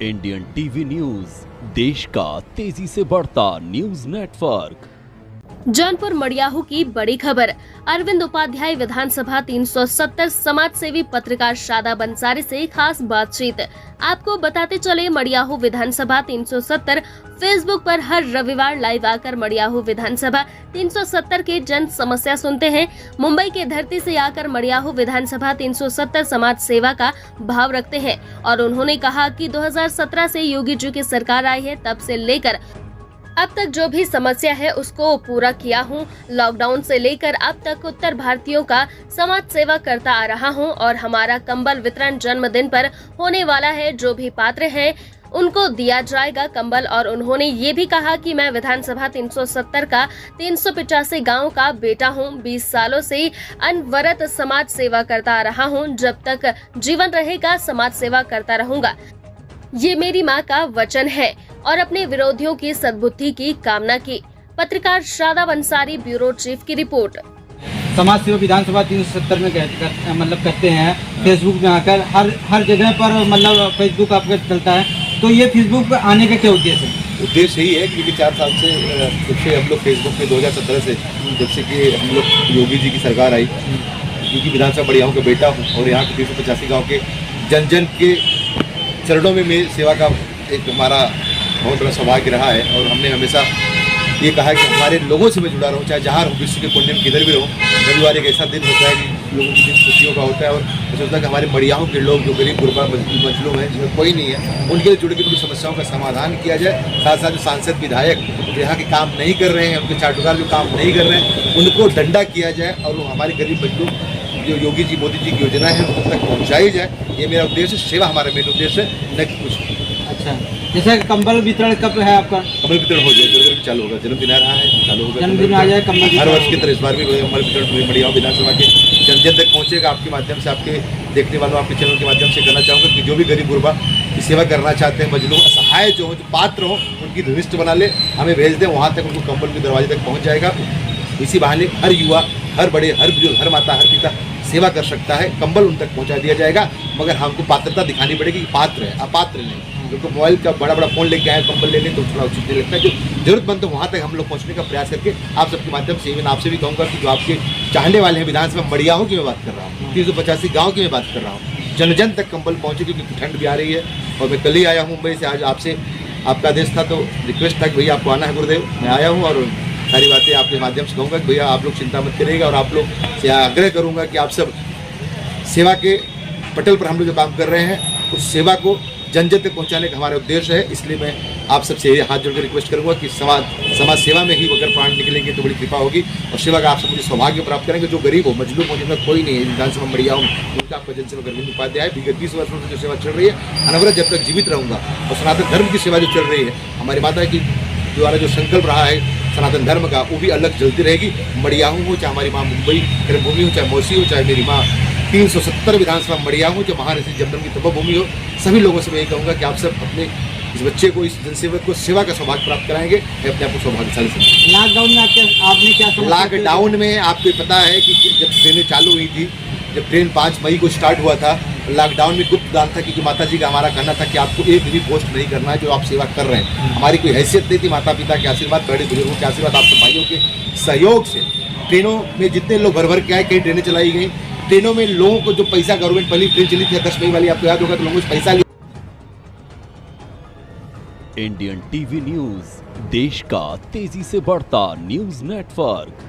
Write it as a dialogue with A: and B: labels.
A: Indian TV news, देश का तेजी से बढ़ता न्यूज नेटवर्क।
B: जौनपुर मड़ियाहू की बड़ी खबर। अरविंद उपाध्याय विधानसभा 370 समाज सेवी पत्रकार शादा बंसारी से खास बातचीत। आपको बताते चले, मड़ियाहू विधानसभा 370 फेसबुक पर हर रविवार लाइव आकर मड़ियाहू विधानसभा 370 के जन समस्या सुनते हैं। मुंबई के धरती से आकर मड़ियाहू विधानसभा 370 समाज सेवा का भाव रखते हैं और उन्होंने कहा कि 2017 से योगी जी की सरकार आई है, तब से लेकर अब तक जो भी समस्या है उसको पूरा किया हूँ। लॉकडाउन से लेकर अब तक उत्तर भारतीयों का समाज सेवा करता आ रहा हूँ और हमारा कंबल वितरण जन्मदिन पर होने वाला है। जो भी पात्र हैं उनको दिया जाएगा कंबल। और उन्होंने ये भी कहा कि मैं विधानसभा 370 का 385 गांव का बेटा हूँ। 20 सालों से अनवरत समाज सेवा करता आ रहा हूँ। जब तक जीवन रहेगा समाज सेवा करता रहूंगा, ये मेरी माँ का वचन है। और अपने विरोधियों की सद्बुद्धि की कामना की। पत्रकार शादा बंसारी, ब्यूरो चीफ की रिपोर्ट।
C: समाज सेवा विधानसभा 370 में मतलब करते हैं। फेसबुक में आकर हर जगह पर मतलब फेसबुक आपका चलता है, तो ये फेसबुक पे आने का क्या उद्देश्य है?
D: उद्देश्य यही है क्योंकि 4 साल से जब से हम लोग फेसबुक पे 2017 से जब से कि हम लोग योगी जी की सरकार आई, क्योंकि विधानसभा मड़ियाहू का बेटा हूँ और यहाँ के 385 गाँव के जन जन के चरणों में मेरी सेवा का एक हमारा बहुत बड़ा सौभाग्य रहा है। और हमने हमेशा ये कहा कि हमारे लोगों से मैं जुड़ा रहूँ, चाहे जहाँ रहूँ, विश्व के कोने में किधर भी रहूँ। रविवार एक ऐसा दिन होता है कि लोगों की दिन खुशियों का होता है और मुझे लगता है कि हमारे मड़ियाहू के लोग जो गरीब गुरबा मजलूम हैं, जिसमें कोई नहीं है, उनके लिए जुड़ के उनकी समस्याओं का समाधान किया जाए। साथ साथ जो सांसद विधायक जो यहाँ के काम नहीं कर रहे हैं, उनके चाटुकार जो काम नहीं कर रहे हैं, उनको डंडा किया जाए और वो हमारे गरीब मजलूम जो योगी जी मोदी जी की योजना है उन तक पहुँचाई जाए। ये मेरा उद्देश्य, सेवा हमारा मेन उद्देश्य है, न कि कुछ।
C: अच्छा, जैसे कंबल वितरण कब है आपका?
D: कंबल वितरण हो जाए, जल्दी चालू होगा। जन्मदिन आ रहा है, चालू होगा।
C: जन्मदिन आ जाए, कंबल
D: हर वर्ष की तरह इस बार भी कंबल वितरण मड़ियाहू विधानसभा के जन जन तक पहुँचेगा। आपके माध्यम से, आपके देखने वालों, आपके चैनल के माध्यम से करना चाहूँगा कि जो भी गरीब गुरबा की सेवा करना चाहते हैं, मजलूम असहाय जो हो, जो पात्र हो, उनकी लिस्ट बना ले, हमें भेज दें। वहाँ तक उनको कंबल के दरवाजे तक पहुँच जाएगा। इसी बहाने हर युवा, हर बड़े, हर बुजुर्ग, हर माता, हर पिता सेवा कर सकता है। कंबल उन तक पहुंचा दिया जाएगा, मगर हमको पात्रता दिखानी पड़ेगी कि पात्र है, अपात्र नहीं। क्योंकि मोबाइल का बड़ा बड़ा फ़ोन लेके आए, कंबल लेने तो थोड़ा उचित नहीं लगता है। जो जरूरतमंद है वहाँ तक हम लोग पहुँचने का प्रयास करके आप सबके माध्यम से मैं आपसे भी कहूँगा कि जो आपके चाहने वाले हैं, विधानसभा मड़ियाहू की मैं बात कर रहा हूँ, 385 गाँव की मैं बात कर रहा हूँ, जन जन तक कंबल पहुँचे, क्योंकि ठंड भी आ रही है। और मैं कल ही आया हूँ मुंबई से। आज आपसे आपका आदेश था तो रिक्वेस्ट था कि भैया आपको आना है गुरुदेव। मैं आया हूँ और सारी बातें आपके माध्यम से कहूँगा कि भैया आप लोग चिंता मत करिएगा। और आप लोग से आग्रह करूँगा कि आप सब सेवा के पटल पर हम लोग जो काम कर रहे हैं, उस सेवा को जन जन तक पहुँचाने का हमारा उद्देश्य है। इसलिए मैं आप सबसे हाथ जोड़कर रिक्वेस्ट करूँगा कि समाज सेवा में ही अगर प्राण निकलेंगे तो बड़ी कृपा होगी और सेवा का आप सब मुझे सौभाग्य प्राप्त करेंगे। जो गरीब हो, मजलूम हो, जिनमें कोई नहीं है, विधानसभा मड़ियाहू उनका आपका जनसेवा अरविंद उपाध्याय विगत 20 वर्षों से जो सेवा चल रही है, अनवरत जब तक जीवित रहूँगा। और सनातन धर्म की सेवा जो चल रही है, हमारी माता की द्वारा जो संकल्प रहा है सनातन धर्म का, वो भी अलग जलती रहेगी। मड़ियाहू हो, चाहे हमारी माँ मुंबई कर्मभूमि हो, चाहे मौसी हो, चाहे मेरी माँ 370 विधानसभा मड़ियाहू जो महाऋषि जमदम की तपोभूमि हो, सभी लोगों से मैं यही कहूँगा कि आप सब अपने इस बच्चे को, इस जनसेवक को सेवा का सौभाग्य प्राप्त कराएंगे। मैं अपने आप को सौभाग्यशाली समझूंगा।
C: लॉकडाउन में आपने क्या समझा?
D: लॉकडाउन में आपको पता है कि जब ट्रेनें चालू हुई थी, जब ट्रेन 5 मई को स्टार्ट हुआ था, लॉकडाउन में गुप्त दान था, क्योंकि माता जी का हमारा कहना था कि आपको एक भी पोस्ट नहीं करना है जो आप सेवा कर रहे हैं। हमारी कोई हैसियत नहीं थी, माता पिता के आशीर्वाद, बड़े बुजुर्गों के आशीर्वाद, आप सब भाइयों के सहयोग से ट्रेनों में जितने लोग भर भर के आए, कई ट्रेनें चलाई गई। ट्रेनों में लोगों को जो पैसा, गवर्नमेंट पहली ट्रेन चली थी 10 मई वाली, आपको याद होगा, तो लोगों से पैसा लिया।
A: इंडियन टीवी न्यूज, देश का तेजी से बढ़ता न्यूज नेटवर्क।